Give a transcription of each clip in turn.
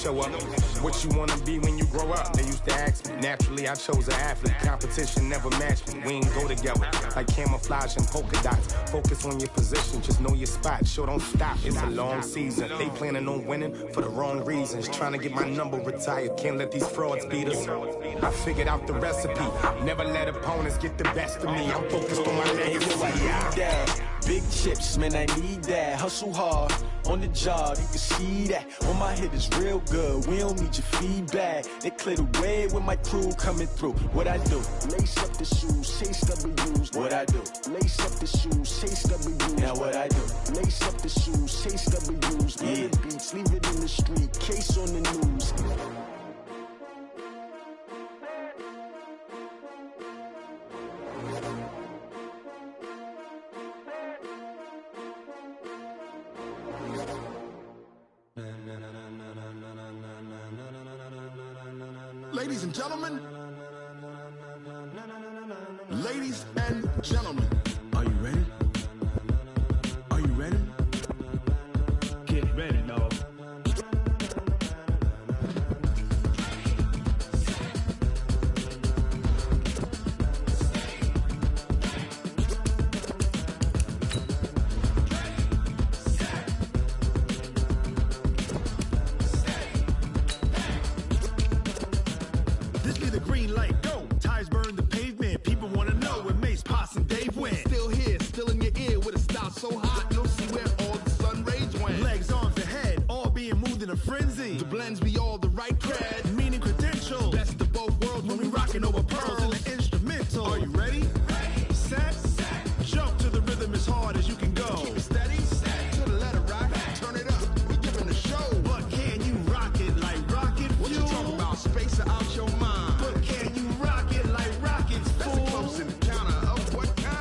show up. What you wanna be when you grow up? They used to ask me. Naturally, I chose an athlete. Competition never matched me. We ain't go together like camouflage and polka dots. Focus on your position, just know your spot. Sure, don't stop. It's a long season. They planning on winning for the wrong reasons. Trying to get my number retired. Can't let these frauds beat us. I figured out the recipe. Never let opponents get the best of me. I'm focused on my legacy. Big chips, man, I need that. Hustle hard on the job, you can see that. On my head is real good. We don't need your feedback. They clear the way with my crew coming through. What I do? Lace up the shoes, chase W's. What I do? Lace up the shoes, chase W's. Now what I do? Lace up the shoes, chase W's. Yeah. The beats, leave it in the street, case on the news. Ladies and gentlemen, ladies and gentlemen, are you ready? Are you ready? Get ready, dog. So hot, you'll see where all the sun rays went. Legs, arms, and head, all being moved in a frenzy. The blends be all the right cred, meaning credentials. Best of both worlds when we rockin' over pearls in the instrumental. Are you ready? Set, jump to the rhythm as hard as you can go. Keep it steady, to the letter rock, turn it up, we giving a show. But can you rock it like rocket fuel? What you talking about, space out your mind? But can you rock it like rockets, fool? That's a close encounter of what kind?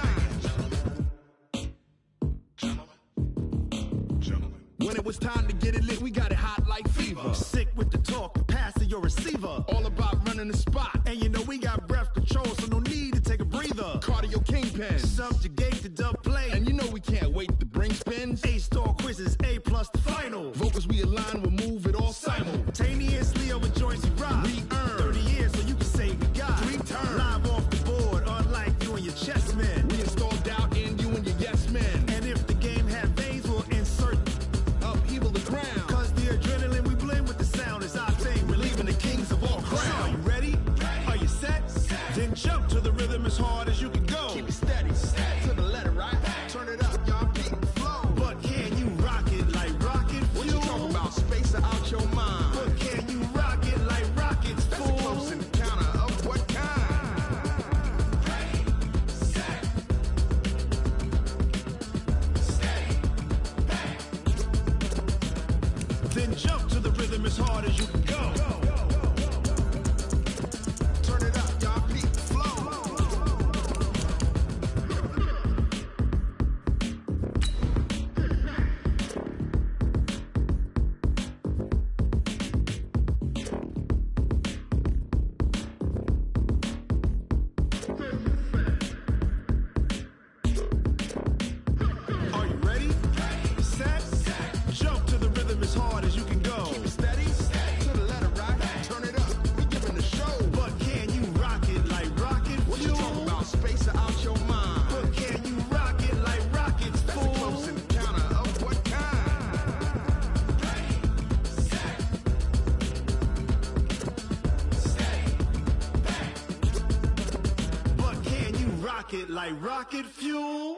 When it was time to get it lit, we got it hot like fever. Sick with the talk, pass to your receiver. All about running the spot. And you know we got breath control, so no need to take a breather. Cardio kingpin, subjugate the dub play. And you know we can't wait to bring spins. A-star quizzes, A+ the final. Vocals we align, we'll move it all simultaneously over joints we rock. We earn 30 years, so you can say we got 3 turns. Live off the board, unlike you and your chess men. We install doubt in you and your yes men. And if the game had veins, we'll insert upheaval the ground. Cause the adrenaline we blend with the sound is our thing. We're leaving the kings of all crowns. So are you ready? Are you set? Then jump to the rhythm as hard as you can go. Keep it steady, to the letter, right? Turn it up, y'all, beat the flow. But can you rock it like rocket fuel? What you talking about, space out your mind? But can you rock it like rockets, fool? That's a close encounter of what kind? Then jump to the rhythm as hard as you can go. Turn it up, y'all, beat the flow. Are you ready? Set, jump to the rhythm as hard as you can go. Keep it steady, to the letter rock, turn it up, we giving a show. But can you rock it like rocket fuel? What you talking about, space out your mind? But can you rock it like rockets, fool? That's a close encounter of what kind? But can you rock it like rocket fuel?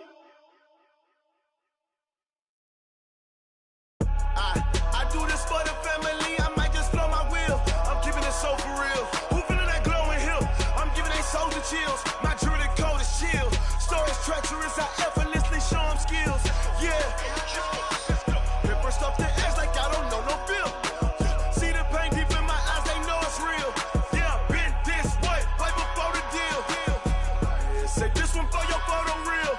I do this for the family, I might just blow my wheel. I'm keeping it so for real. Who feeling that glowing hill? I'm giving they soldier chills. My jewelry code is chill. Stories treacherous, I effortlessly show them skills. Yeah. Pepper stuff the edge like I don't know no feel. See the pain deep in my eyes, they know it's real. Yeah, been this way, right before the deal. Say this one for your photo real.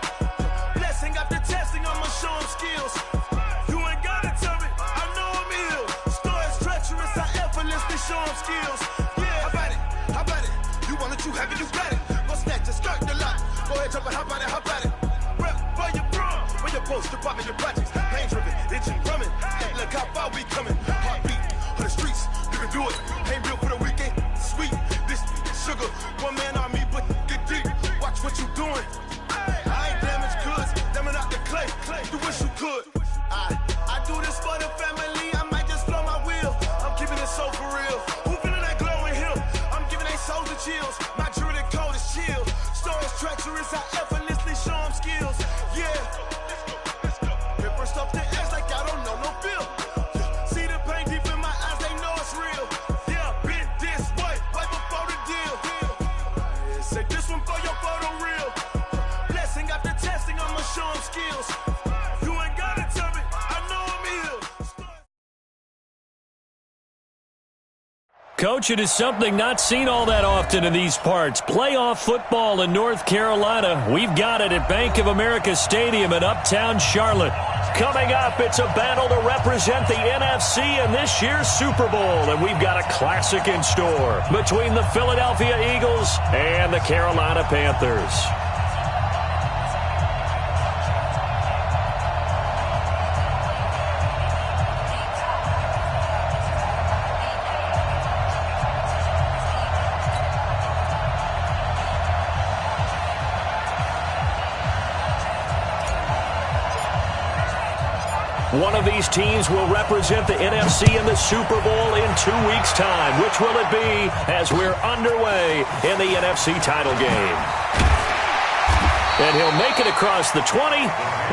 You can do it. Ain't built for the weekend. Sweet. This sugar. One man on me, but get deep. Watch what you doing. I ain't damaged goods. Damn it out the clay. You wish you could. I do this for the family. I might just blow my wheel. I'm keeping it so for real. Who feeling that glowing hill? I'm giving they souls the chills. My jewelry cold is chill. Stones treacherous. I effortlessly show them skills. Yeah. Paper stuff the edge like I don't know no feel. See the pain deep in my eyes. They know it's real. Yeah, been this way before the deal. Say this one for your photo reel. Blessing after testing. I'ma show them skills. You ain't gotta tell me. I know I'm ill. Coach, it is something not seen all that often in these parts. Playoff football in North Carolina. We've got it at Bank of America Stadium in Uptown Charlotte. Coming up, it's a battle to represent the NFC in this year's Super Bowl. And we've got a classic in store between the Philadelphia Eagles and the Carolina Panthers. One of these teams will represent the NFC in the Super Bowl in 2 weeks' time. Which will it be as we're underway in the NFC title game? And he'll make it across the 20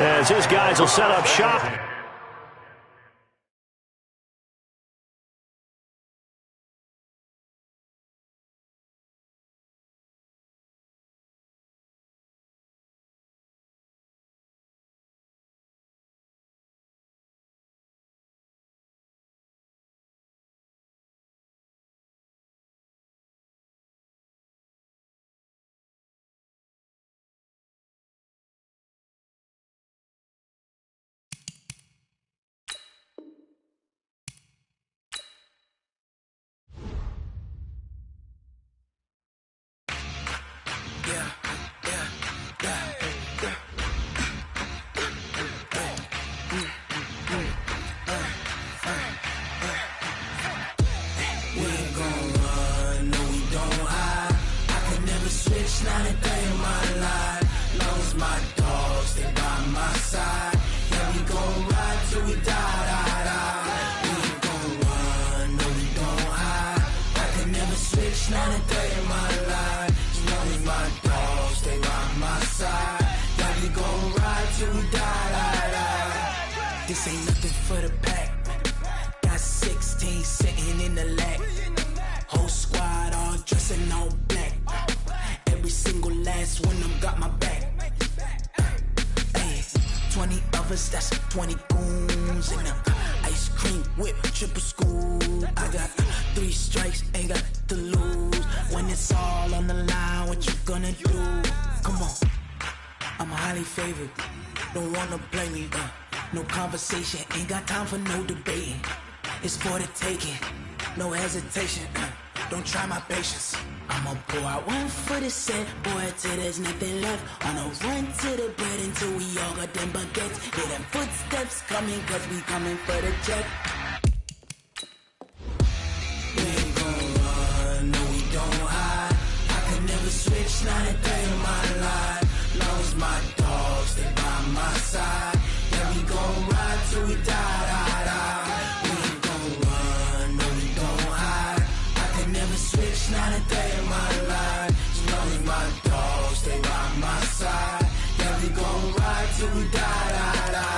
as his guys will set up shop. This ain't nothing for the pack. Got 16 sitting in the lag. Whole squad all dressing all black. Every single last one of them got my back. Hey, 20 of us, that's 20 goons in the ice cream whip, triple scoop. I got 3 strikes, ain't got to lose. When it's all on the line, what you gonna do? Come on, I'm highly favored. Don't wanna blame me, no conversation, ain't got time for no debating. It's for the taking, no hesitation. Don't try my patience. I'ma pour out one for the set, boy, till there's nothing left. On a run to the bread until we all got them baguettes. Hear them footsteps coming, cause we coming for the check. We ain't gon' run, no we don't hide. I could never switch, not a day in my life. Long as my dogs stay by my side. Yeah, we gon' ride till we die, die, die. We ain't gon' run, no we don't hide. I could never switch, not a day in my life. As long as my dogs stay by my side. Yeah, we gon' ride till we die, die, die.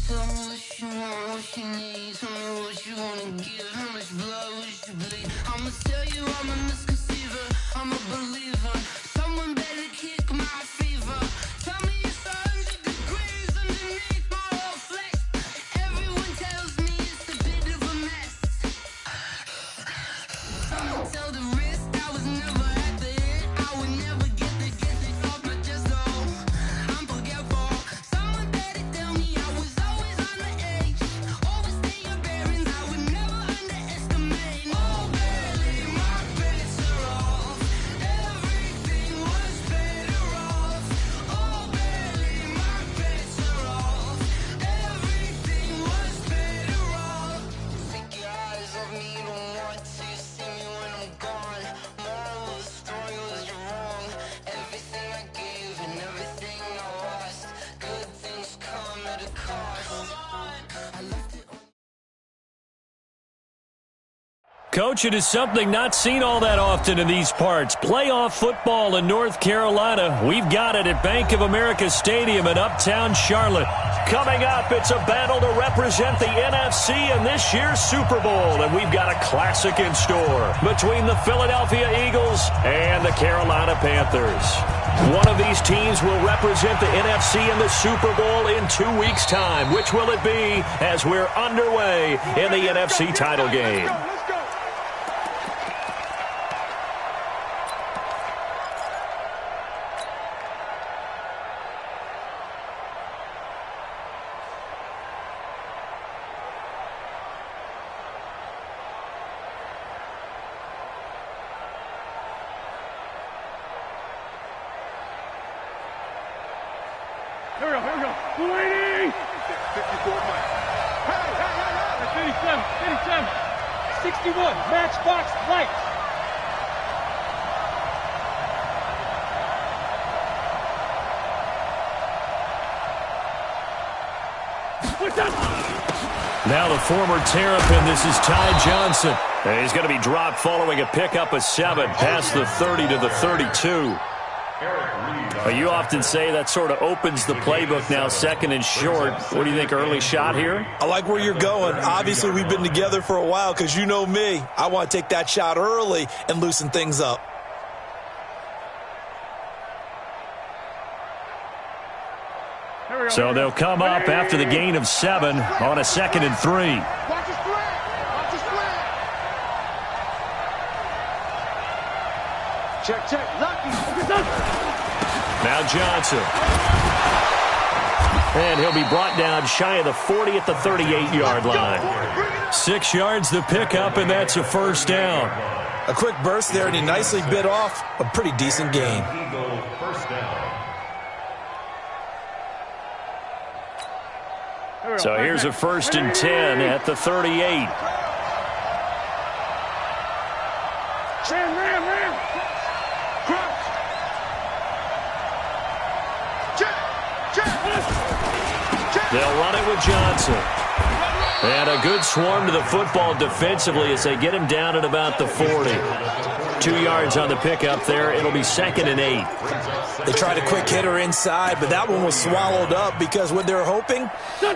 Tell me what you want, what you need. Tell me what you wanna give. How much blood would you bleed? I'ma tell you I'm a misconceiver. I'm a believer. Someone better kick my fever. Tell me it's 100 degrees underneath my whole flesh. Everyone tells me it's a bit of a mess. Someone tell the wrist I was never at the end. I would never get this off my chest. Oh, I'm forgetful. Someone better tell me I was always on the edge. Overstay your bearings, I would never underestimate. Oh, barely, my best are Coach, it is something not seen all that often in these parts. Playoff football in North Carolina. We've got it at Bank of America Stadium in uptown Charlotte. Coming up, it's a battle to represent the NFC in this year's Super Bowl. And we've got a classic in store between the Philadelphia Eagles and the Carolina Panthers. One of these teams will represent the NFC in the Super Bowl in 2 weeks' time. Which will it be as we're underway in the NFC title game? Here we go. 280! 54 miles. Hey! 57. 61. Matchbox lights. Now the former Terrapin, this is Ty Johnson. And he's going to be dropped following a pickup of 7 past the 30 to the 32. You often say that sort of opens the playbook now, second and short. What do you think, early shot here? I like where you're going. Obviously, we've been together for a while because you know me. I want to take that shot early and loosen things up. So they'll come up after the gain of 7 on a 2nd and 3. Watch his flag. Check. Lucky. Now Johnson. And he'll be brought down shy of the 40 at the 38-yard line. 6 yards the pickup, and that's a first down. A quick burst there, and he nicely bit off a pretty decent gain. So here's a 1st and 10 at the 38. Ram. They'll run it with Johnson. And a good swarm to the football defensively as they get him down at about the 40. 2 yards on the pickup there. It'll be 2nd and 8. They tried a quick hitter inside, but that one was swallowed up because what they're hoping,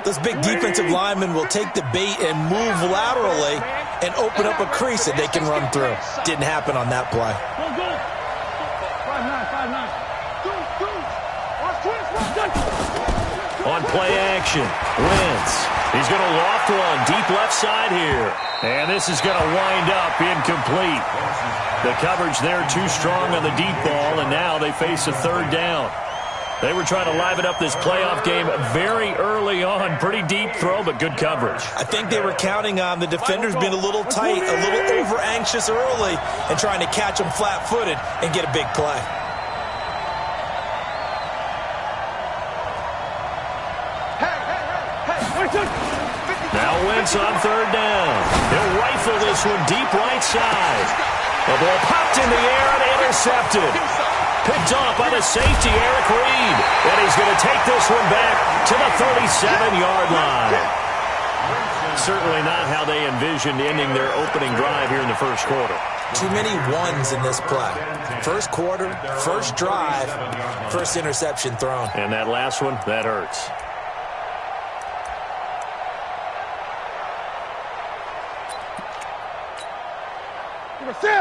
those big defensive linemen will take the bait and move laterally and open up a crease that they can run through. Didn't happen on that play. Go. 5-9. On play action, Wentz. He's going to loft one deep left side here. And this is going to wind up incomplete. The coverage there too strong on the deep ball, and now they face a 3rd down. They were trying to liven up this playoff game very early on. Pretty deep throw, but good coverage. I think they were counting on the defenders being a little tight, a little over-anxious early, and trying to catch them flat-footed and get a big play. Now Wentz on 3rd down. He'll rifle this one deep right side. The ball popped in the air and intercepted. Picked off by the safety, Eric Reed. And he's going to take this one back to the 37-yard line. Certainly not how they envisioned ending their opening drive here in the first quarter. Too many ones in this play. First quarter, first drive, first interception thrown. And that last one, that hurts.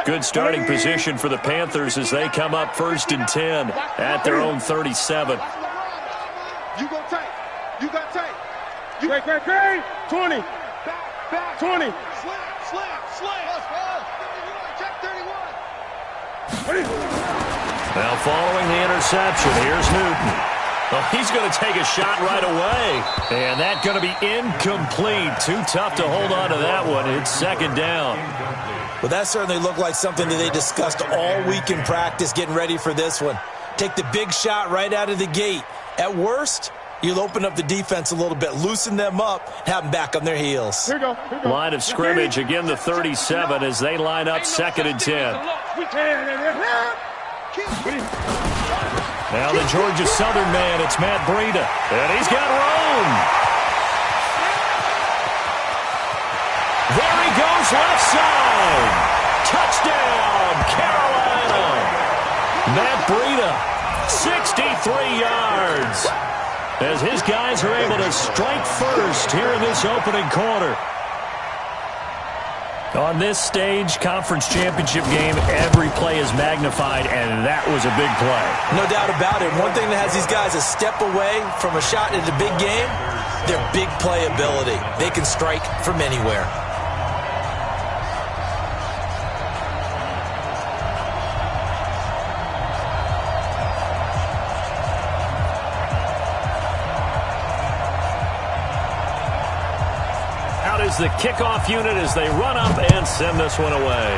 Good starting position for the Panthers as they come up 1st and 10 at their own 37. You got tight. Great. 20. Back. 20. Slam. Check 31. Now following the interception, here's Newton. Well, he's going to take a shot right away. And that's going to be incomplete. Too tough to hold on to that one. It's 2nd down. Well, that certainly looked like something that they discussed all week in practice getting ready for this one. Take the big shot right out of the gate. At worst, you'll open up the defense a little bit, loosen them up, have them back on their heels. Here we go. Line of scrimmage, again the 37 as they line up 2nd and 10. Now the Georgia Southern man, it's Matt Breida. And he's got room. There he goes goes left side. Touchdown, Carolina. Matt Breida, 63 yards. As his guys are able to strike first here in this opening quarter. On this stage, conference championship game, every play is magnified, and that was a big play. No doubt about it. One thing that has these guys a step away from a shot in the big game, their big play ability. They can strike from anywhere. Is the kickoff unit as they run up and send this one away.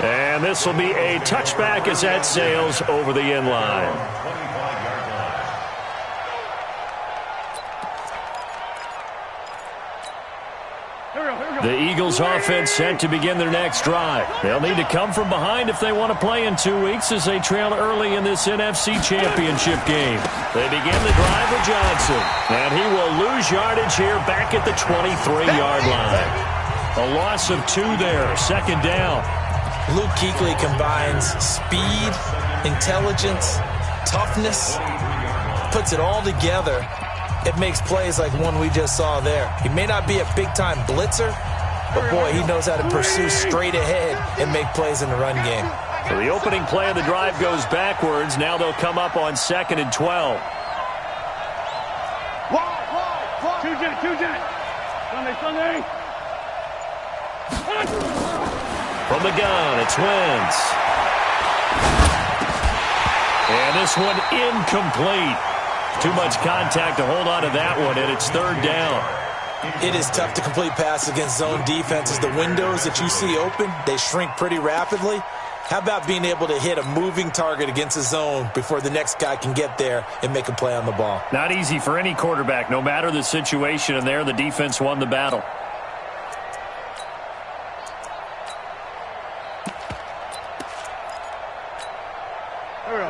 And this will be a touchback as that sails over the end line. The Eagles offense set to begin their next drive. They'll need to come from behind if they want to play in 2 weeks as they trail early in this NFC Championship game. They begin the drive with Johnson, and he will lose yardage here back at the 23-yard line. A loss of 2 there, second down. Luke Kuechly combines speed, intelligence, toughness, puts it all together. It makes plays like one we just saw there. He may not be a big-time blitzer, but, boy, he knows how to pursue straight ahead and make plays in the run game. So the opening play of the drive goes backwards. Now they'll come up on 2nd and 12. Sunday. From the gun, it's Wentz. And this one incomplete. Too much contact to hold on to that one, and it's 3rd down. It is tough to complete passes against zone defenses. The windows that you see open, they shrink pretty rapidly. How about being able to hit a moving target against a zone before the next guy can get there and make a play on the ball? Not easy for any quarterback, no matter the situation, and there the defense won the battle.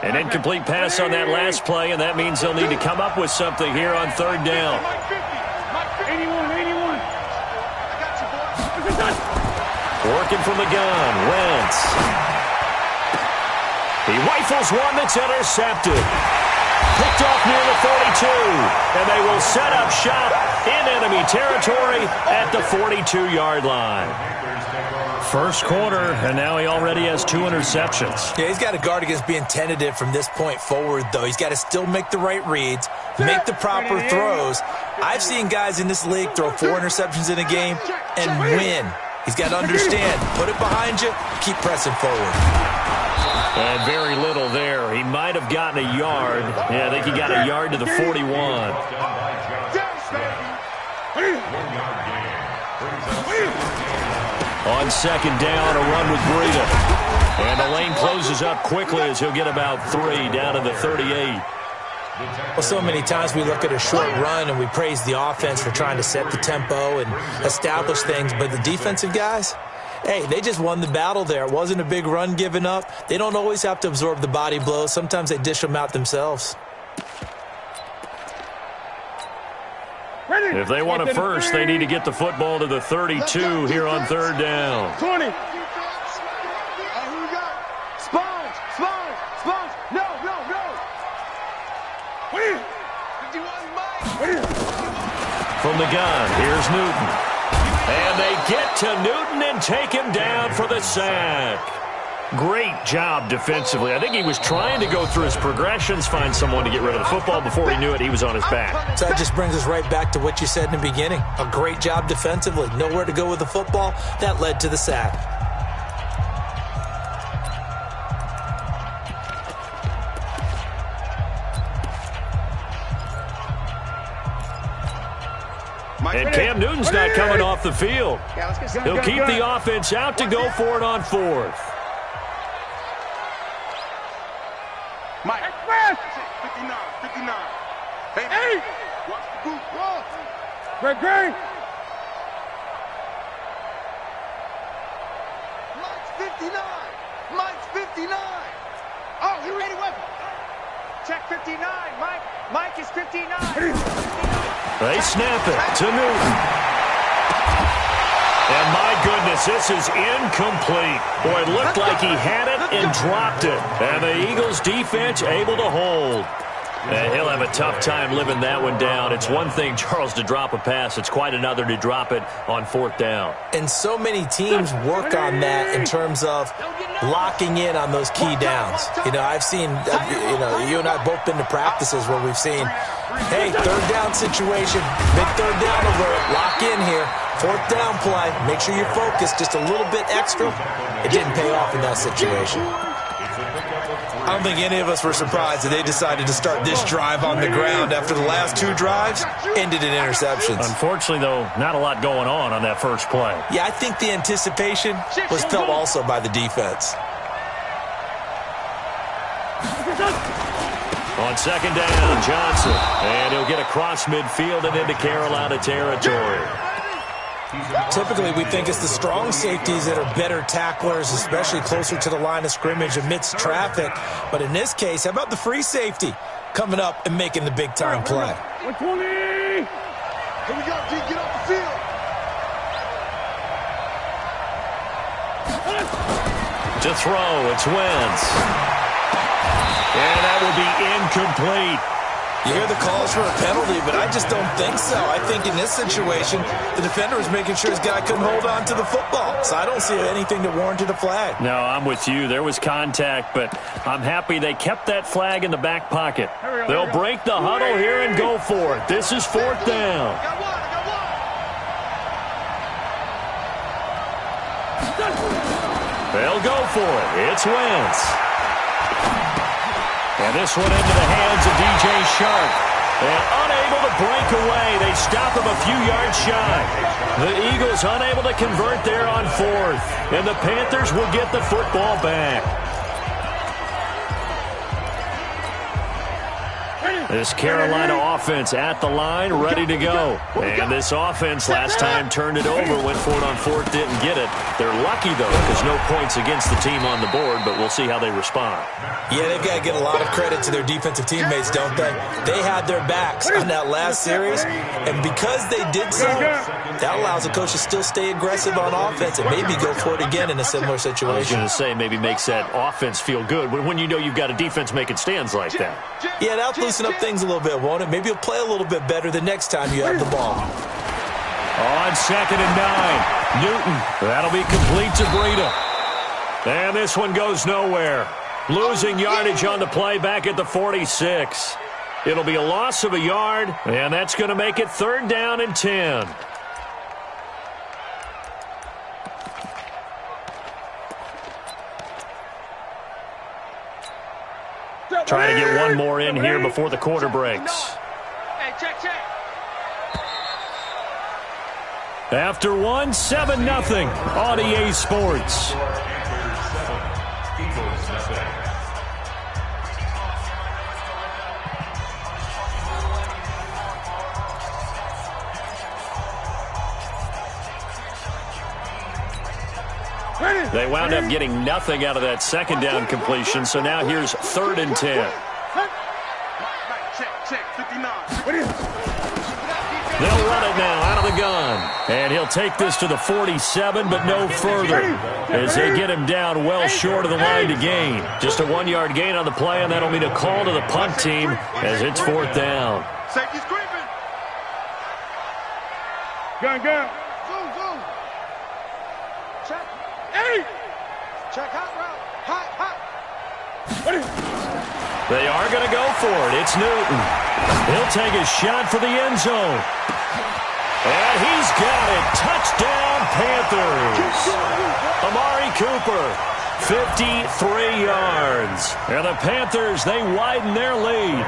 An incomplete pass on that last play, and that means they'll need to come up with something here on 3rd down. 81. Working from the gun, Wentz. He rifles one that's intercepted. Picked off near the 42, and they will set up shop in enemy territory at the 42-yard line. First quarter, and now he already has 2 interceptions. Yeah, he's got to guard against being tentative from this point forward, though. He's got to still make the right reads, make the proper throws. I've seen guys in this league throw 4 interceptions in a game and win. He's got to understand, put it behind you, keep pressing forward. And very little there. He might have gotten a yard. Yeah, I think he got a yard to the 41. On 2nd down, a run with Breida. And the lane closes up quickly as he'll get about 3 down to the 38. Well, so many times we look at a short run and we praise the offense for trying to set the tempo and establish things, but the defensive guys, hey, they just won the battle there. It wasn't a big run given up. They don't always have to absorb the body blows. Sometimes they dish them out themselves. If they want a first, they need to get the football to the 32 here on 3rd down. 20. From the gun, here's Newton. And they get to Newton and take him down for the sack. Great job defensively. I think he was trying to go through his progressions, find someone to get rid of the football. Before he knew it, he was on his back. So that just brings us right back to what you said in the beginning. A great job defensively. Nowhere to go with the football. That led to the sack. And Cam Newton's not coming off the field. He'll keep the offense out to go for it on 4th. Mike. 59. Hey. Watch the group. Great. Mike's 59. Oh, he ready weapon. Check 59. Mike is 59. They snap it to Newton. And my goodness, this is incomplete. Boy, it looked like he had it and dropped it. And the Eagles defense able to hold. And he'll have a tough time living that one down. It's one thing, Charles, to drop a pass. It's quite another to drop it on 4th down. And so many teams work on that in terms of locking in on those key downs. You know, I've seen, you and I have both been to practices where we've seen, hey, 3rd down situation, big 3rd down alert, lock in here. 4th down play, make sure you're focused just a little bit extra. It didn't pay off in that situation. I don't think any of us were surprised that they decided to start this drive on the ground after the last 2 drives ended in interceptions. Unfortunately, though, not a lot going on that first play. Yeah, I think the anticipation was felt also by the defense. On 2nd down, Johnson. And he'll get across midfield and into Carolina territory. Typically, we think it's the strong safeties that are better tacklers, especially closer to the line of scrimmage amidst traffic. But in this case, how about the free safety coming up and making the big-time play? 120! Here we go, D. Get off the field. To throw, it's Wentz. And that will be incomplete. You hear the calls for a penalty, but I just don't think so. I think in this situation, the defender was making sure his guy couldn't hold on to the football. So I don't see anything that warranted a flag. No, I'm with you. There was contact, but I'm happy they kept that flag in the back pocket. They'll break the huddle here and go for it. This is 4th down. They'll go for it. It's Wentz. And this one into the hands of DJ Shark. And unable to break away. They stop him a few yards shy. The Eagles unable to convert there on 4th. And the Panthers will get the football back. This Carolina offense at the line, ready to go. And this offense last time turned it over, went for it on 4th, didn't get it. They're lucky, though, because no points against the team on the board, but we'll see how they respond. Yeah, they've got to give a lot of credit to their defensive teammates, don't they? They had their backs on that last series, and because they did so, that allows the coach to still stay aggressive on offense and maybe go for it again in a similar situation. I was going to say maybe makes that offense feel good when you know you've got a defense making stands like that. Yeah, that'll loosen up things a little bit, won't it? Maybe you'll play a little bit better the next time you have the ball. On 2nd and 9, Newton. That'll be complete to Breida. And this one goes nowhere. Losing yardage on the play back at the 46. It'll be a loss of a yard, and that's going to make it 3rd down and 10. Trying to get one more in here before the quarter breaks. After one, 7-0 on EA Sports. They wound up getting nothing out of that 2nd down completion, so now here's 3rd and 10. They'll run it now out of the gun. And he'll take this to the 47, but no further, as they get him down well short of the line to gain. Just a 1-yard gain on the play, and that'll mean a call to the punt team as it's 4th down. Safety's creeping. Gun. Zoom. Check. Hey! Check hot route. Hot. They are going to go for it. It's Newton. He'll take a shot for the end zone. And he's got it. Touchdown, Panthers. Amari Cooper, 53 yards. And the Panthers, they widen their lead.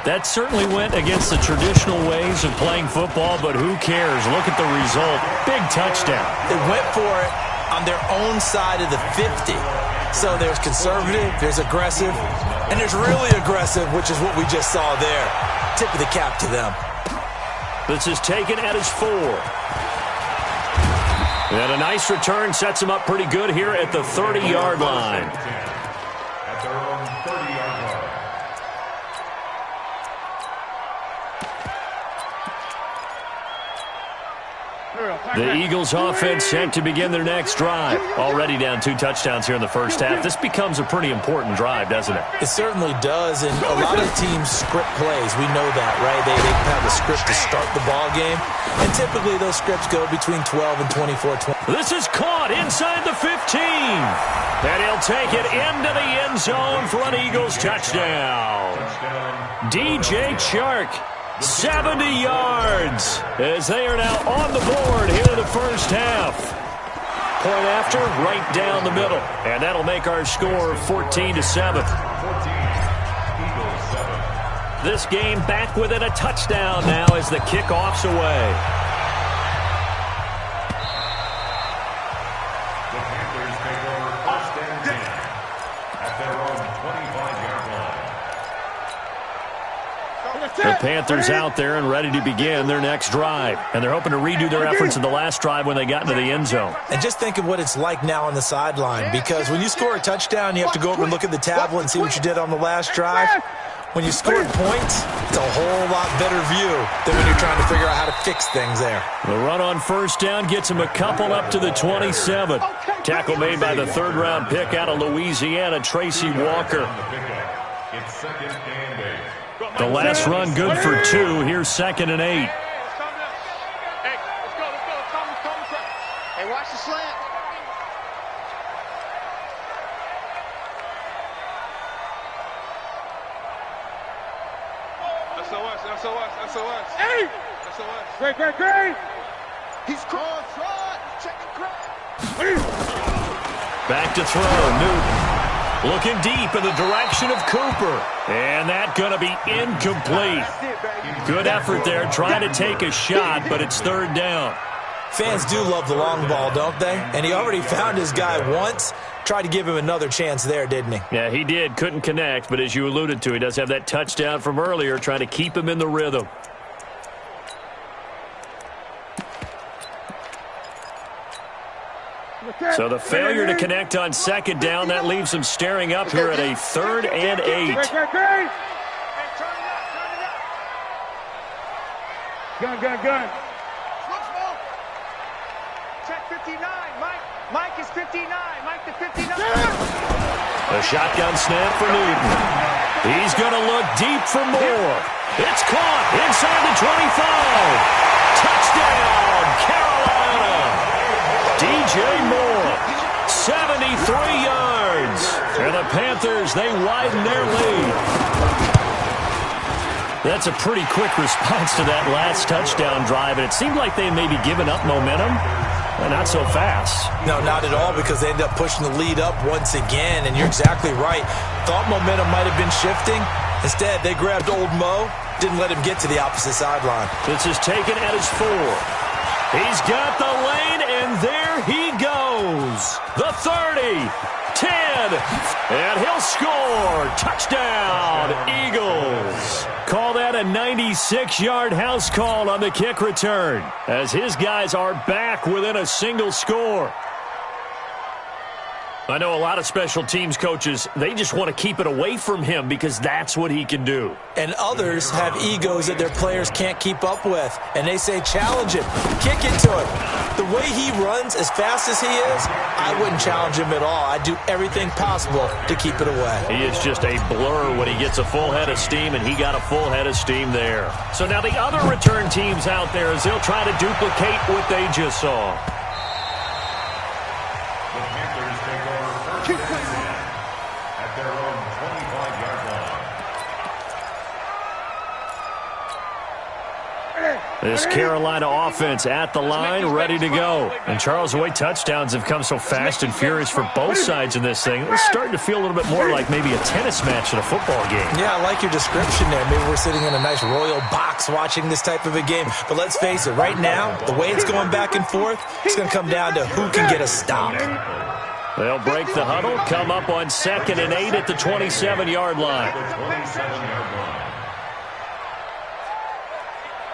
That certainly went against the traditional ways of playing football, but who cares? Look at the result. Big touchdown. They went for it on their own side of the 50. So there's conservative, there's aggressive, and there's really aggressive, which is what we just saw there. Tip of the cap to them. This is taken at his 4. And a nice return sets him up pretty good here at the 30-yard line. The Eagles offense set to begin their next drive. Already down 2 touchdowns here in the first half. This becomes a pretty important drive, doesn't it? It certainly does, and a lot of teams script plays. We know that, right? They have a script to start the ball game, and typically those scripts go between 12 and 24-20. This is caught inside the 15. And he'll take it into the end zone for an Eagles touchdown. DJ Chark, 70 yards, as they are now on the board here in the first half. Point after, right down the middle. And that'll make our score 14-7. This game back within a touchdown now as the kickoff's away. The Panthers out there and ready to begin their next drive. And they're hoping to redo their efforts in the last drive when they got into the end zone. And just think of what it's like now on the sideline, because when you score a touchdown, you have to go over and look at the tablet and see what you did on the last drive. When you scored points, it's a whole lot better view than when you're trying to figure out how to fix things there. The run on first down gets him a couple up to the 27. Tackle made by the third-round pick out of Louisiana, Tracy Walker. The last run good for 2. Here's 2nd and 8. Hey, let's go. Hey, watch the slant. SOS. Hey! SOS. Great. He's crawling front. Checking crowd. Back to throw, Newton. Looking deep in the direction of Cooper. And that going to be incomplete. Good effort there, trying to take a shot, but it's 3rd down. Fans do love the long ball, don't they? And he already found his guy once. Tried to give him another chance there, didn't he? Yeah, he did. Couldn't connect, but as you alluded to, he does have that touchdown from earlier, trying to keep him in the rhythm. So the failure to connect on 2nd down, that leaves him staring up here at a 3rd and 8. Gun. Check 59. Mike is 59. Mike to 59. A shotgun snap for Newton. He's going to look deep for more. It's caught inside the 25. Touchdown, Carolina. DJ Moore, 73 yards. And the Panthers, they widen their lead. That's a pretty quick response to that last touchdown drive, and it seemed like they may be giving up momentum. Well, not so fast. No, not at all, because they ended up pushing the lead up once again, and you're exactly right. Thought momentum might have been shifting. Instead, they grabbed old Mo, didn't let him get to the opposite sideline. This is taken at his 4. He's got the lane, and there he goes. The 30, 10, and he'll score. Touchdown, Eagles. Call that a 96-yard house call on the kick return, as his guys are back within a single score. I know a lot of special teams coaches, they just want to keep it away from him because that's what he can do. And others have egos that their players can't keep up with. And they say, challenge him, kick it to him. The way he runs as fast as he is, I wouldn't challenge him at all. I'd do everything possible to keep it away. He is just a blur when he gets a full head of steam, and he got a full head of steam there. So now the other return teams out there, as they'll try to duplicate what they just saw. At their own 25-yard line. This Carolina offense at the line, ready to go. And Charles, the way touchdowns have come so fast and furious for both sides in this thing, it's starting to feel a little bit more like maybe a tennis match in a football game. Yeah, I like your description there. Maybe we're sitting in a nice royal box watching this type of a game. But let's face it, right now, the way it's going back and forth, it's going to come down to who can get a stop. They'll break the huddle, come up on 2nd and 8 at the 27-yard line.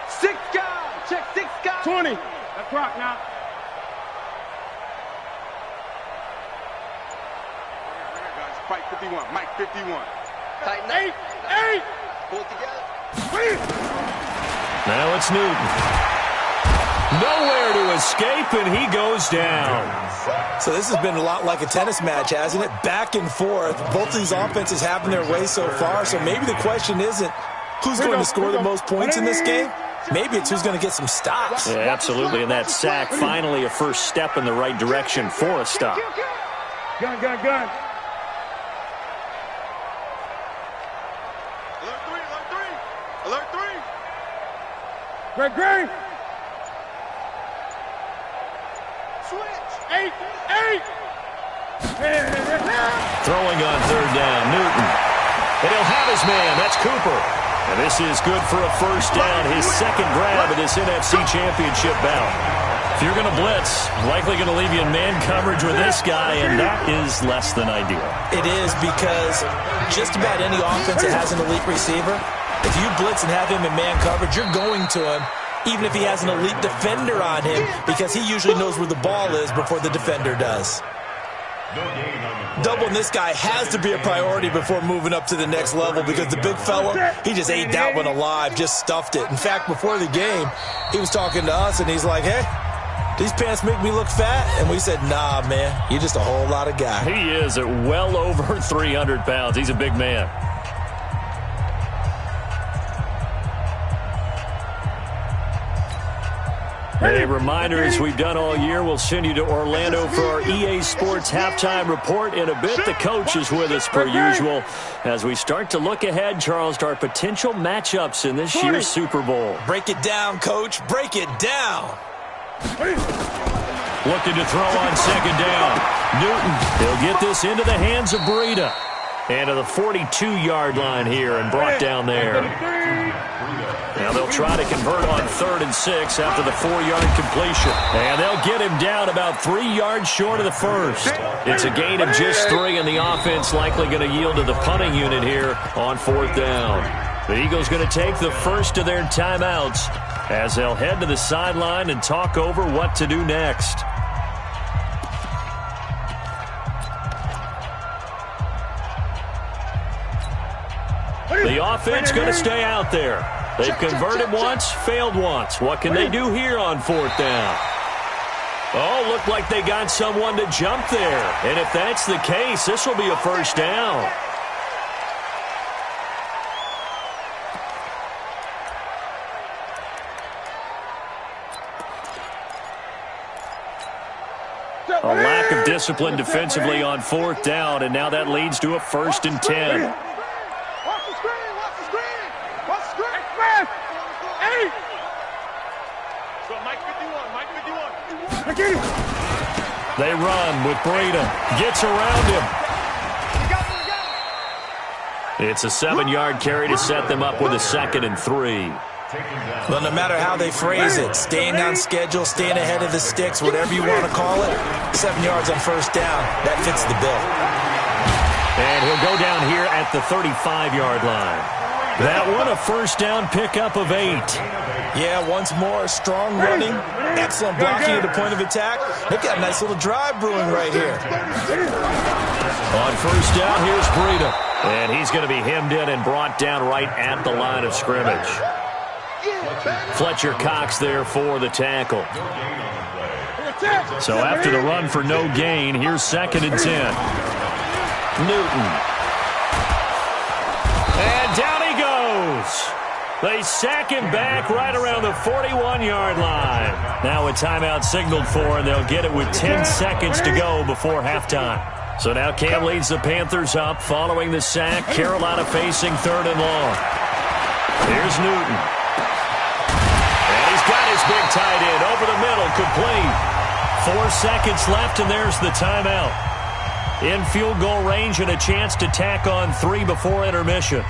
6 guys. Check 6 guys. 20. Let's rock now. Fight 51. Mike 51. Tighten 8. Pull it together. Now it's Newton. Nowhere to escape, and he goes down. So this has been a lot like a tennis match, hasn't it? Back and forth. Both of these offenses having their way so far, so maybe the question isn't who's going to score the most points in this game. Maybe it's who's going to get some stops. Yeah, absolutely, and that sack, finally a first step in the right direction for a stop. Gun. Alert 3. Greg. Switch. 8. Throwing on third down, Newton. And he'll have his man. That's Cooper. And this is good for a first down, his second grab of this NFC Championship bout. If you're going to blitz, likely going to leave you in man coverage with this guy, and that is less than ideal. It is, because just about any offense that has an elite receiver, if you blitz and have him in man coverage, you're going to him, even if he has an elite defender on him, because he usually knows where the ball is before the defender does. Doubling this guy has to be a priority before moving up to the next level, because the big fella, he just ate that one alive, just stuffed it. In fact, before the game, he was talking to us, and he's like, hey, these pants make me look fat? And we said, nah, man, you're just a whole lot of guy. He is at well over 300 pounds. He's a big man. A reminder, as we've done all year, we'll send you to Orlando for our EA Sports halftime report in a bit. The coach is with us per usual as we start to look ahead, Charles, to our potential matchups in this year's Super Bowl. Break it down, Coach. Break it down. Looking to throw on second down. Newton, he'll get this into the hands of Breida. And to the 42-yard line here and brought down there. Now they'll try to convert on 3rd and 6 after the 4-yard completion. And they'll get him down about 3 yards short of the first. It's a gain of just 3, and the offense likely going to yield to the punting unit here on 4th down. The Eagles going to take the first of their timeouts as they'll head to the sideline and talk over what to do next. The offense going to stay out there. They've converted once, failed once. What can they do here on 4th down? Oh, looked like they got someone to jump there. And if that's the case, this will be a first down. A lack of discipline defensively on 4th down, and now that leads to a 1st and 10. They run with Breida. Gets around him. It's a 7-yard carry to set them up with a 2nd and 3. Well, no matter how they phrase it, staying on schedule, staying ahead of the sticks, whatever you want to call it, 7 yards on 1st down, that fits the bill. And he'll go down here at the 35-yard line. That one a 1st down pickup of 8. Yeah, once more, strong running, excellent blocking at the point of attack. They've got a nice little drive brewing right here. On 1st down, here's Breida. And he's going to be hemmed in and brought down right at the line of scrimmage. Fletcher Cox there for the tackle. So after the run for no gain, here's 2nd and 10. Newton. And down he goes. They sack him back right around the 41-yard line. Now a timeout signaled for, and they'll get it with 10 seconds to go before halftime. So now Cam leads the Panthers up following the sack. Carolina facing 3rd and long. Here's Newton. And he's got his big tight end over the middle, complete. 4 seconds left, and there's the timeout. In field goal range and a chance to tack on 3 before intermission.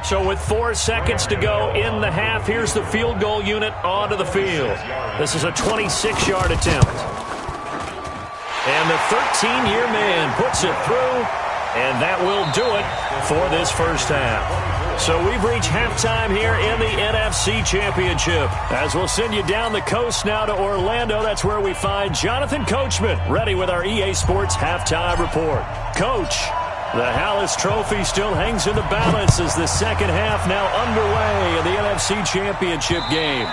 So with 4 seconds to go in the half, here's the field goal unit onto the field. This is a 26-yard attempt. And the 13-year man puts it through, and that will do it for this first half. So we've reached halftime here in the NFC Championship. As we'll send you down the coast now to Orlando, that's where we find Jonathan Coachman ready with our EA Sports halftime report. Coach, The Hallis Trophy still hangs in the balance as the second half now underway in the NFC Championship game.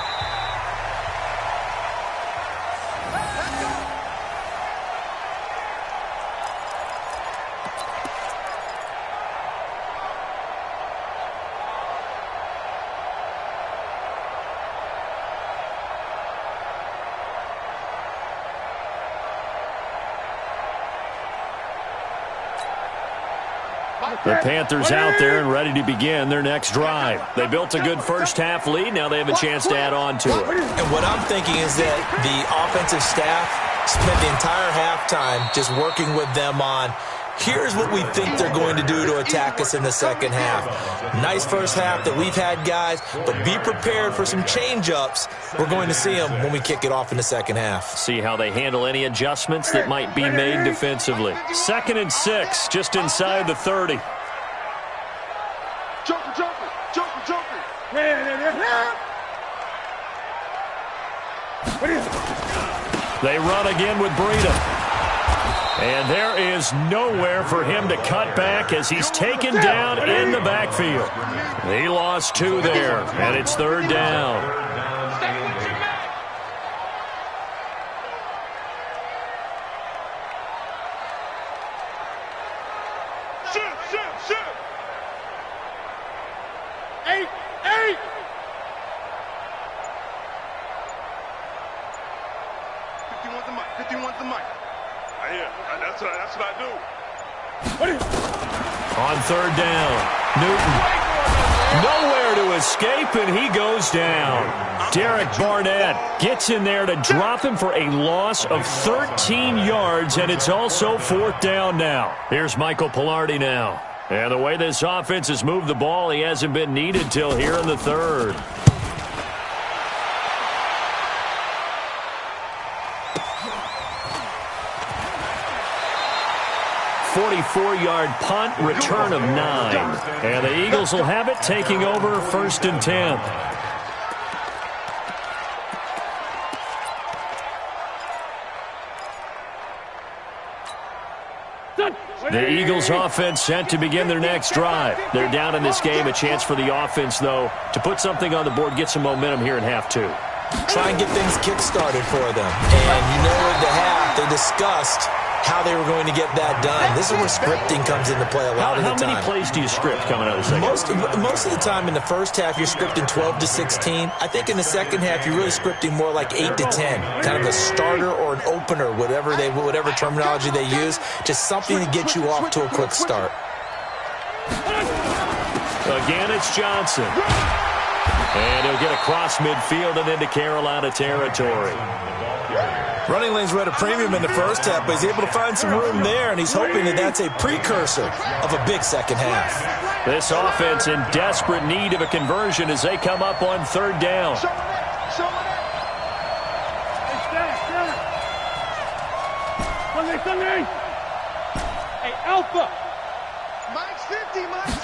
The Panthers out there and ready to begin their next drive. They built a good first-half lead. Now they have a chance to add on to it. And what I'm thinking is that the offensive staff spent the entire halftime just working with them on, here's what we think they're going to do to attack us in the second half. Nice first half that we've had, guys, but be prepared for some change-ups. We're going to see them when we kick it off in the second half. See how they handle any adjustments that might be made defensively. 2nd and 6, just inside the 30. They run again with Breida. And there is nowhere for him to cut back as he's taken down in the backfield. He lost 2 there, and it's 3rd down. That's what I do. On 3rd down, Newton. Nowhere to escape, and he goes down. Derek Barnett gets in there to drop him for a loss of 13 yards, and it's also 4th down now. Here's Michael Pilardi now. And the way this offense has moved the ball, he hasn't been needed till here in the 3rd. 44-yard punt, return of 9. And the Eagles will have it, taking over 1st and 10. The Eagles offense set to begin their next drive. They're down in this game. A chance for the offense, though, to put something on the board, get some momentum here in half 2. Try and get things kick-started for them. And you know at the half, they discussed how they were going to get that done. This is where scripting comes into play a lot of the time. How many plays do you script coming out of the second half? Most of the time in the first half, you're scripting 12 to 16. I think in the second half, you're really scripting more like 8 to 10. Kind of a starter or an opener, whatever terminology they use. Just something to get you off to a quick start. Again, it's Johnson. And he'll get across midfield and into Carolina territory. Running lanes were at a premium in the first half, but he's able to find some room there, and he's hoping that that's a precursor of a big second half. This offense in desperate need of a conversion as they come up on 3rd down. Hey, Alpha! Mike's 50, Mike's.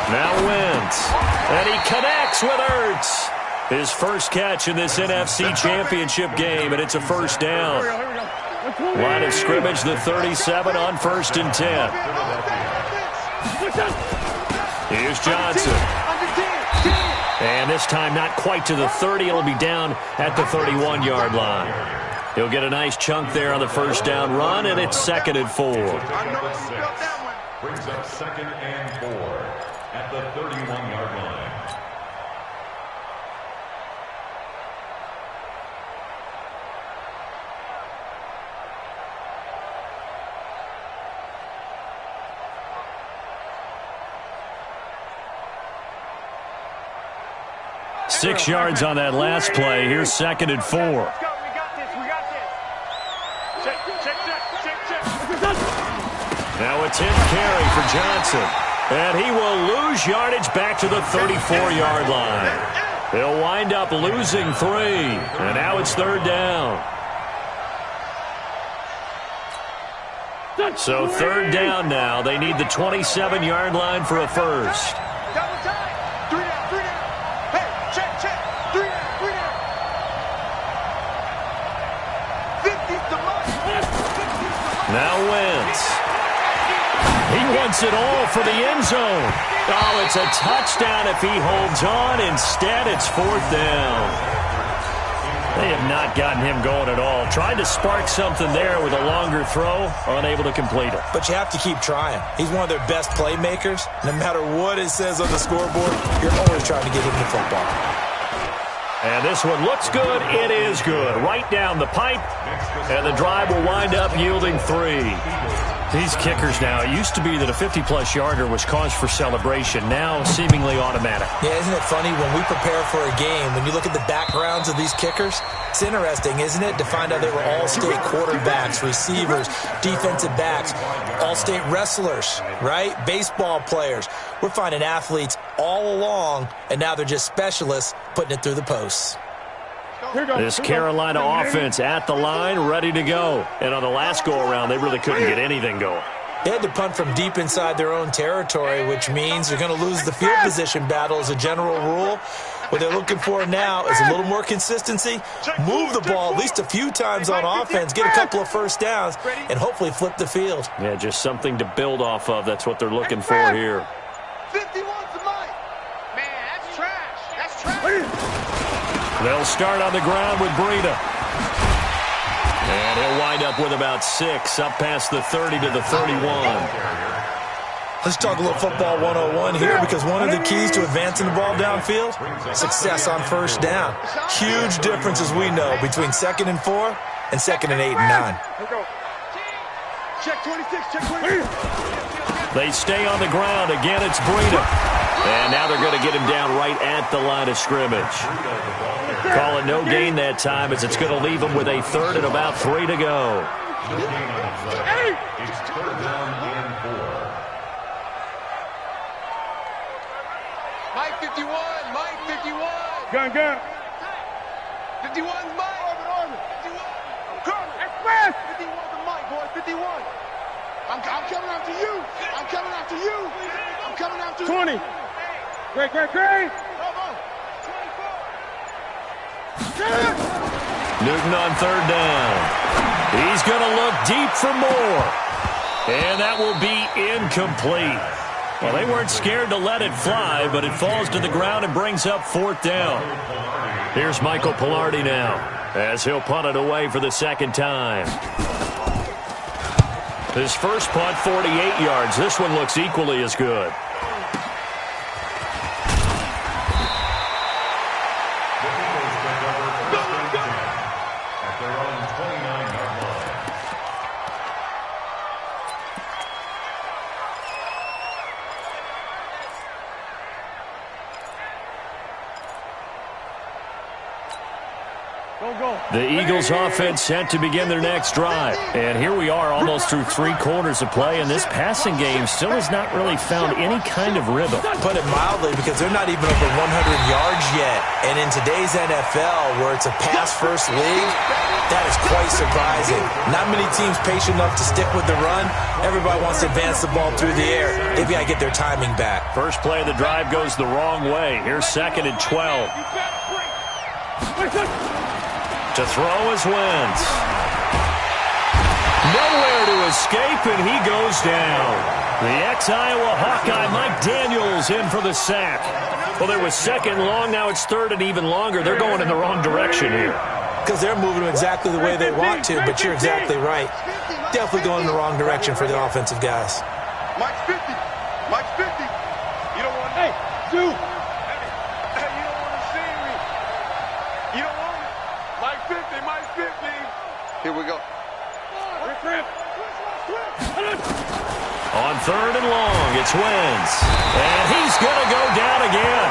Now Wentz. And he connects with Ertz. His first catch in this NFC Championship game, and it's a 1st down. Line of scrimmage, the 37 on 1st and 10. Here's Johnson. And this time not quite to the 30. It'll be down at the 31-yard line. He'll get a nice chunk there on the 1st down run, and it's 2nd and 4. Brings up 2nd and 4 at the 31-yard line. Six yards on that last play. Here's 2nd and 4. We got this. Check. Now a 10 carry for Johnson. And he will lose yardage back to the 34-yard line. He'll wind up losing 3. And now it's 3rd down. So 3rd down now. They need the 27-yard line for a first. Double time. 3 down. Hey, check. 3 down. 50's the money. Now Wentz. wants it all for the end zone. Oh, it's a touchdown if he holds on. Instead, it's 4th down. They have not gotten him going at all. Tried to spark something there with a longer throw, unable to complete it. But you have to keep trying. He's one of their best playmakers. No matter what it says on the scoreboard, you're always trying to get him the football. And this one looks good. It is good. Right down the pipe. And the drive will wind up yielding 3. These kickers now, it used to be that a 50-plus yarder was cause for celebration. Now seemingly automatic. Yeah, isn't it funny when we prepare for a game, when you look at the backgrounds of these kickers, it's interesting, isn't it, to find out they were all-state quarterbacks, receivers, defensive backs, all-state wrestlers, right? Baseball players. We're finding athletes all along, and now they're just specialists putting it through the posts. This Carolina offense at the line, ready to go. And on the last go-around, they really couldn't get anything going. They had to punt from deep inside their own territory, which means they're going to lose the field position battle as a general rule. What they're looking for now is a little more consistency, move the ball at least a few times on offense, get a couple of first downs, and hopefully flip the field. Yeah, just something to build off of. That's what they're looking for here. 51's the mic. Man, that's trash. That's trash. They'll start on the ground with Breida. And he'll wind up with about 6, up past the 30 to the 31. Let's talk a little football 101 here, because one of the keys to advancing the ball downfield, success on first down. Huge difference, as we know, between 2nd and 4 and 2nd and 8 and 9. Check 26, check 26. They stay on the ground. Again, it's Breida. And now they're going to get him down right at the line of scrimmage. Call it no gain that time, as it's going to leave him with a 3rd and about 3 to go. It's 3rd down and 4. Mike 51, Mike 51. Gun. 51's Mike. Orbit. 51. Come, express. 51's the Mike, boys. 51. I'm coming after you. I'm coming after you. I'm coming after you. 20. Great. Come on. 24. Newton on 3rd down. He's going to look deep for more. And that will be incomplete. Well, they weren't scared to let it fly, but it falls to the ground and brings up 4th down. Here's Michael Pilardi now, as he'll punt it away for the 2nd time. His first punt, 48 yards. This one looks equally as good. The Eagles offense set to begin their next drive. And here we are almost through 3 quarters of play, and this passing game still has not really found any kind of rhythm. Put it mildly, because they're not even over 100 yards yet. And in today's NFL, where it's a pass-first league, that is quite surprising. Not many teams patient enough to stick with the run. Everybody wants to advance the ball through the air. They've got to get their timing back. First play of the drive goes the wrong way. Here's 2nd and 12. To throw is Wentz. Nowhere to escape, and he goes down. The ex-Iowa Hawkeye Mike Daniels in for the sack. Well, there was 2nd long. Now it's 3rd and even longer. They're going in the wrong direction here. Because they're moving exactly the way they want to, but you're exactly right. Definitely going in the wrong direction for the offensive guys. Mike's 50. Mike's 50. You don't want Hey, dude. Hey, you don't want to see me. You don't want it. Mike 50, Mike 50. Here we go. On 3rd and long, it's Wentz. And he's going to go down again.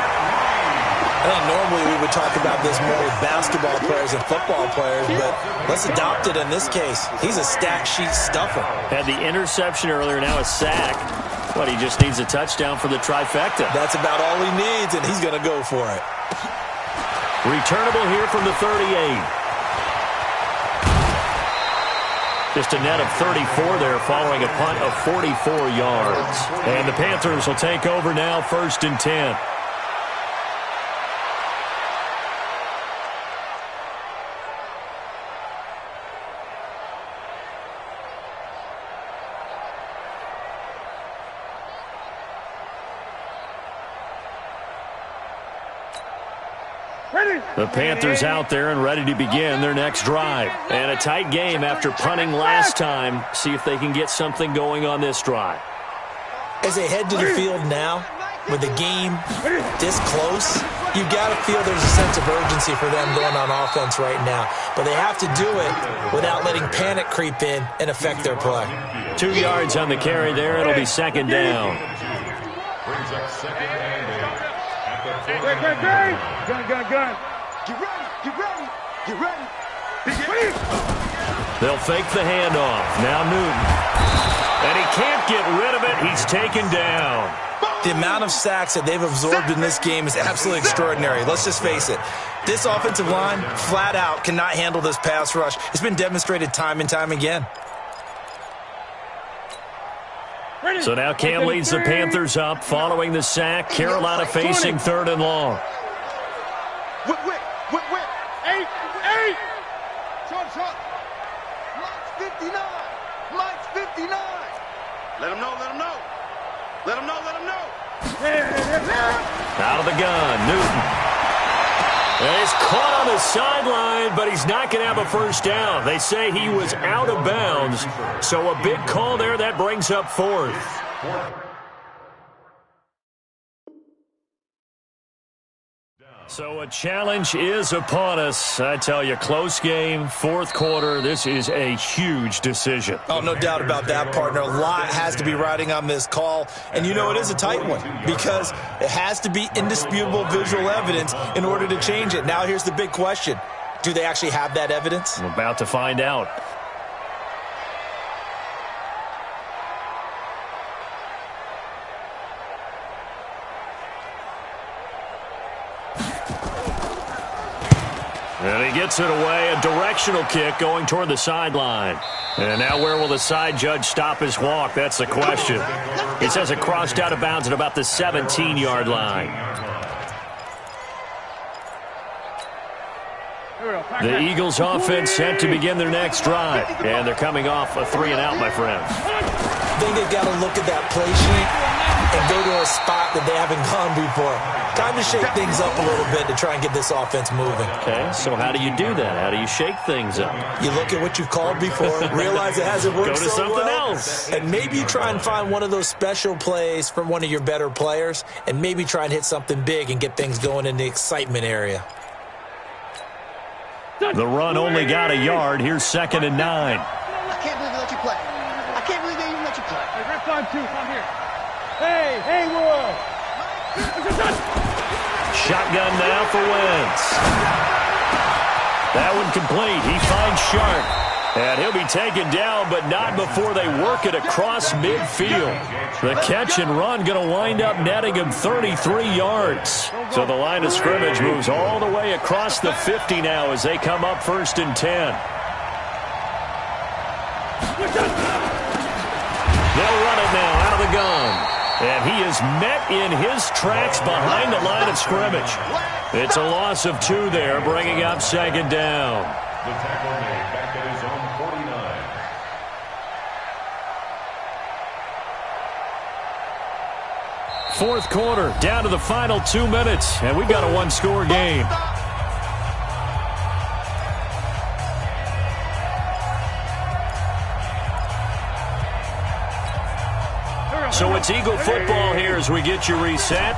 I think normally we would talk about this more with basketball players and football players, but let's adopt it in this case. He's a stat sheet stuffer. Had the interception earlier, now a sack. But he just needs a touchdown for the trifecta. That's about all he needs, and he's going to go for it. Returnable here from the 38. Just a net of 34 there following a punt of 44 yards. And the Panthers will take over now, 1st and 10. The Panthers out there and ready to begin their next drive. And a tight game after punting last time. See if they can get something going on this drive. As they head to the field now, with the game this close, you got to feel there's a sense of urgency for them going on offense right now. But they have to do it without letting panic creep in and affect their play. 2 yards on the carry there. It'll be second down. Brings up second and 8 at the 40. Gun. Get ready. They'll fake the handoff. Now Newton. And he can't get rid of it. He's taken down. The amount of sacks that they've absorbed in this game is absolutely extraordinary. Let's just face it. This offensive line, flat out, cannot handle this pass rush. It's been demonstrated time and time again. So now Cam leads the Panthers up following the sack. Carolina facing 3rd and long. Whip. 8. Short. Mike's 59. Let him know. Out of the gun, Newton. And he's caught on the sideline, but he's not going to have a first down. They say he was out of bounds, so a big call there. That brings up 4th. So a challenge is upon us. I tell you, close game, 4th quarter. This is a huge decision. Oh, no doubt about that, partner. A lot has to be riding on this call. And you know it is a tight one because it has to be indisputable visual evidence in order to change it. Now here's the big question. Do they actually have that evidence? We're about to find out. And he gets it away, a directional kick going toward the sideline. And now where will the side judge stop his walk? That's the question. He says it crossed out of bounds at about the 17-yard line. The Eagles offense set to begin their next drive. And they're coming off a 3-and-out, my friend. I think they've got to look at that play sheet and go to a spot that they haven't gone before. Time to shake things up a little bit to try and get this offense moving. Okay, so how do you do that? How do you shake things up? You look at what you've called before, realize it hasn't worked Go to so something well, else. and maybe try and find one of those special plays from one of your better players, and maybe try and hit something big and get things going in the excitement area. The run only got a yard. Here's 2nd and 9. I can't believe they let you play. I can't believe they even let you play. Hey, ref time 2. Come here. Hey, Will. Shotgun now for Wentz. That one complete. He finds Sharp. And he'll be taken down, but not before they work it across midfield. The catch and run going to wind up netting him 33 yards. So the line of scrimmage moves all the way across the 50 now as they come up 1st and 10. They'll run it now out of the gun. And he is met in his tracks behind the line of scrimmage. It's a loss of 2 there, bringing up 2nd down. The tackle made back at his own 49. 4th quarter, down to the final 2 minutes, and we've got a 1-score game. So it's Eagle football here as we get you reset.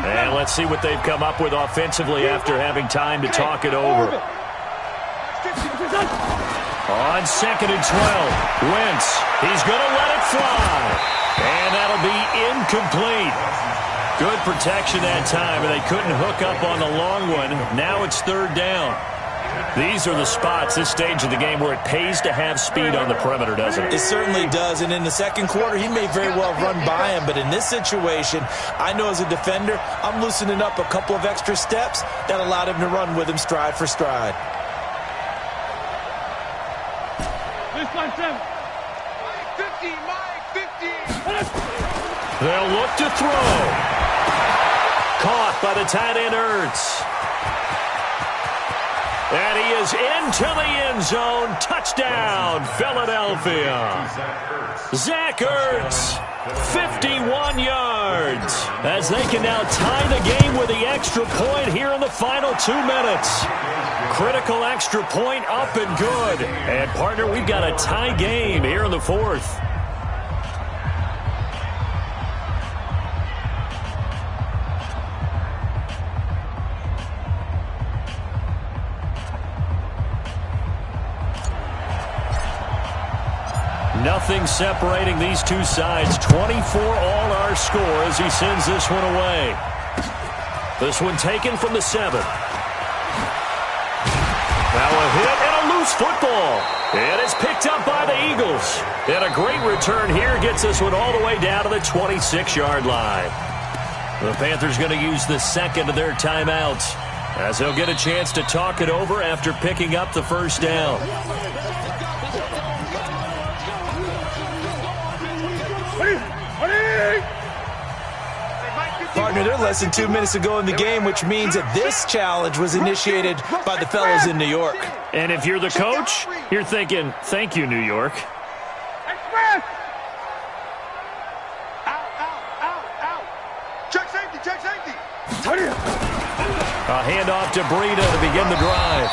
And let's see what they've come up with offensively after having time to talk it over. On 2nd and 12, Wentz, he's going to let it fly. And that'll be incomplete. Good protection that time, and they couldn't hook up on the long one. Now it's 3rd down. These are the spots, this stage of the game, where it pays to have speed on the perimeter, doesn't it? It certainly does, and in the 2nd quarter, he may very well run by him, but in this situation, I know as a defender, I'm loosening up a couple of extra steps that allowed him to run with him stride for stride. This line 7. Mike 50. They'll look to throw. Caught by the tight end, Ertz. And he is into the end zone. Touchdown, Philadelphia. Zach Ertz, 51 yards. As they can now tie the game with the extra point here in the final 2 minutes. Critical extra point up and good. And, partner, we've got a tie game here in the fourth. Nothing separating these two sides. 24 all our score as he sends this one away. This one taken from the 7. Now a hit and a loose football. And it's picked up by the Eagles. And a great return here gets this one all the way down to the 26-yard line. The Panthers going to use the second of their timeouts as they'll get a chance to talk it over after picking up the first down. Partner, they're less than 2 minutes to go in the game, which means that this challenge was initiated by the fellas in New York. And if you're the coach, you're thinking, thank you, New York. Express! Out. Check safety. A handoff to Breida to begin the drive.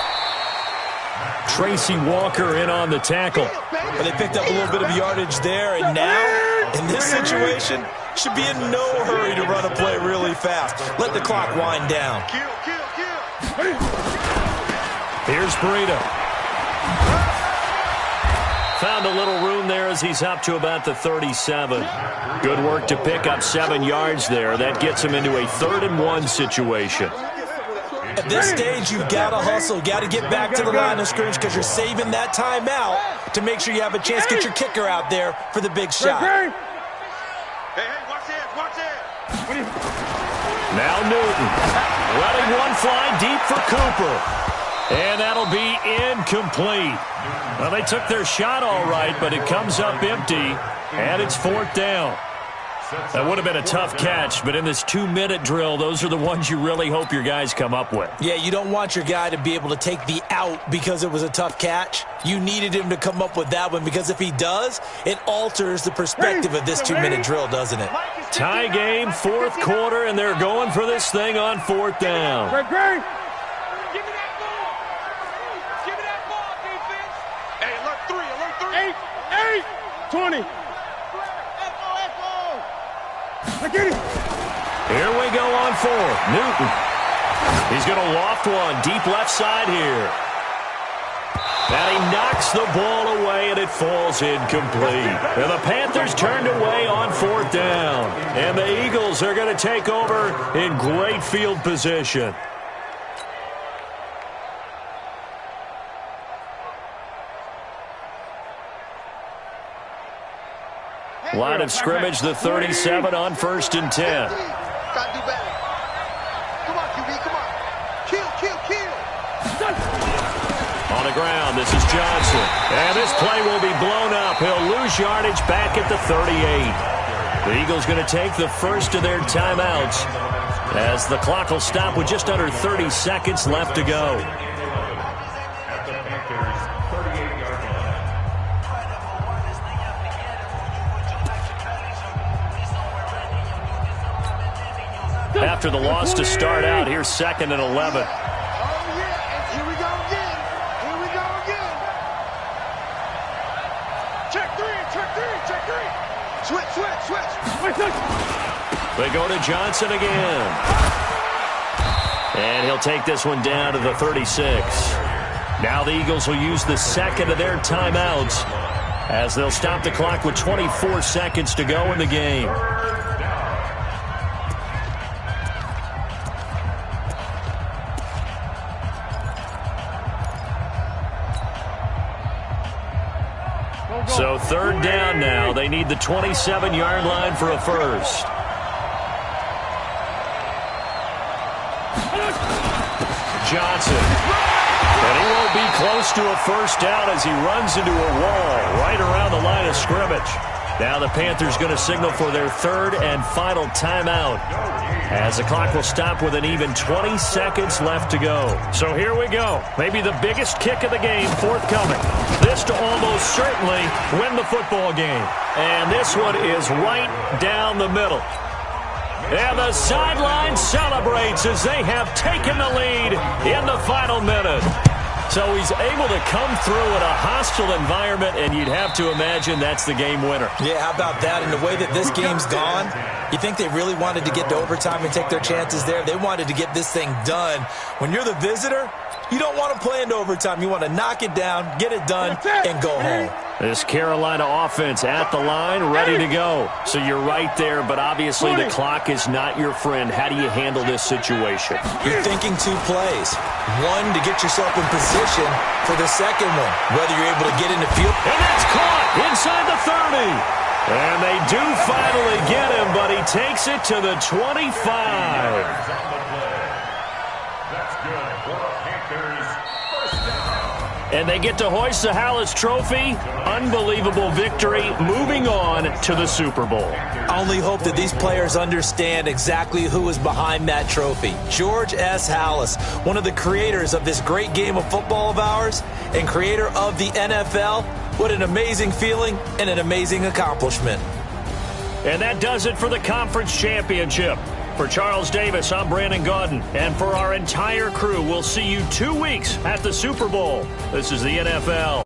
Tracy Walker in on the tackle. But they picked up a little bit of yardage there, and now, in this situation, should be in no hurry to run a play really fast. Let the clock wind down. Kill. Here's Breida. Found a little room there as he's up to about the 37. Good work to pick up 7 yards there. That gets him into a 3rd and 1 situation. At this stage, you've got to hustle. Got to get back to the line of scrimmage because you're saving that timeout to make sure you have a chance to get your kicker out there for the big shot. Hey, watch that. Now Newton. Letting one fly deep for Cooper. And that'll be incomplete. Well, they took their shot all right, but it comes up empty, and it's 4th down. That would have been a tough catch, but in this 2-minute drill, those are the ones you really hope your guys come up with. Yeah, you don't want your guy to be able to take the out because it was a tough catch. You needed him to come up with that one because if he does, it alters the perspective of this 2-minute drill, doesn't it? Tie game, 4th quarter, and they're going for this thing on 4th down. Give me that ball, defense. Hey, alert 3. 8, 20. Get it. Here we go on 4th. Newton. He's going to loft one deep left side here. And he knocks the ball away, and it falls incomplete. And the Panthers turned away on 4th down. And the Eagles are going to take over in great field position. Line of scrimmage, the 37 on 1st and 10. Gotta do better. Come on, QB, come on. Kill. On the ground, this is Johnson. And this play will be blown up. He'll lose yardage back at the 38. The Eagles going to take the first of their timeouts as the clock will stop with just under 30 seconds left to go. After the loss to start out, here's 2nd and 11. Oh, yeah, and here we go again. Check three. Switch. They go to Johnson again. And he'll take this one down to the 36. Now the Eagles will use the second of their timeouts as they'll stop the clock with 24 seconds to go in the game. So 3rd down now. They need the 27-yard line for a first. Johnson. And he won't be close to a first down as he runs into a wall right around the line of scrimmage. Now the Panthers going to signal for their third and final timeout, as the clock will stop with an even 20 seconds left to go. So here we go. Maybe the biggest kick of the game forthcoming. This to almost certainly win the football game. And this one is right down the middle. And the sideline celebrates as they have taken the lead in the final minute. So he's able to come through in a hostile environment, and you'd have to imagine that's the game winner. Yeah, how about that? And the way that this game's gone, you think they really wanted to get to overtime and take their chances there? They wanted to get this thing done. When you're the visitor, you don't want to play into overtime. You want to knock it down, get it done, and go home. This Carolina offense at the line, ready to go. So you're right there, but obviously the clock is not your friend. How do you handle this situation? You're thinking two plays. One, to get yourself in position for the second one, whether you're able to get in the field. And that's caught inside the 30. And they do finally get him, but he takes it to the 25. That's good for the Panthers. First down. And they get to hoist the Hallis Trophy. Unbelievable victory, moving on to the Super Bowl. I only hope that these players understand exactly who is behind that trophy. George S. Hallis, one of the creators of this great game of football of ours and creator of the NFL. What an amazing feeling and an amazing accomplishment. And that does it for the conference championship. For Charles Davis, I'm Brandon Gaudin. And for our entire crew, we'll see you 2 weeks at the Super Bowl. This is the NFL.